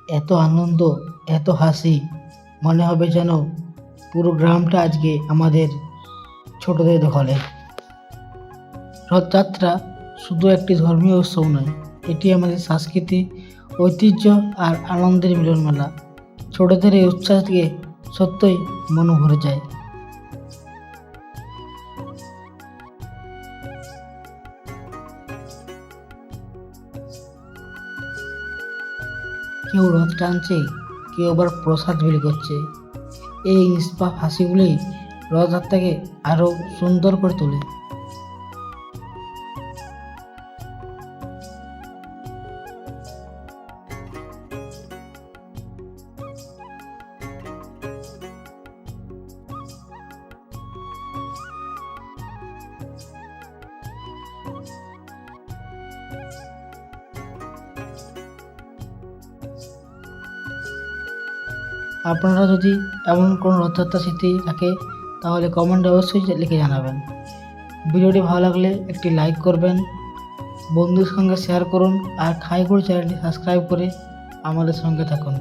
এত আনন্দ, এত হাসি, মনে হবে যেন পুরো গ্রামটা আজকে আমাদের ছোটদের দখলে। রথযাত্রা শুধু একটি ধর্মীয় উৎসব নয়, এটি আমাদের সংস্কৃতি, ঐতিহ্য আর আনন্দের মিলন মেলা। ছোটদের এই উচ্ছ্বাস দিয়ে সত্যই মন ভরে যায়। কেউ রথ টানছে, কেউ আবার প্রসাদ বিলি করছে। এই নিষ্পাপ হাসিগুলোই রথযাত্রাকে আরো সুন্দর করে তোলে। আপনারা যদি এমন কোনো রথযাত্রা স্মৃতি থাকে তাহলে কমেন্টে অবশ্যই লিখে জানাবেন। ভিডিওটি ভালো লাগলে একটি লাইক করবেন, বন্ধুর সঙ্গে শেয়ার করুন আর খাইগুড় চ্যানেলটি সাবস্ক্রাইব করে আমাদের সঙ্গে থাকুন।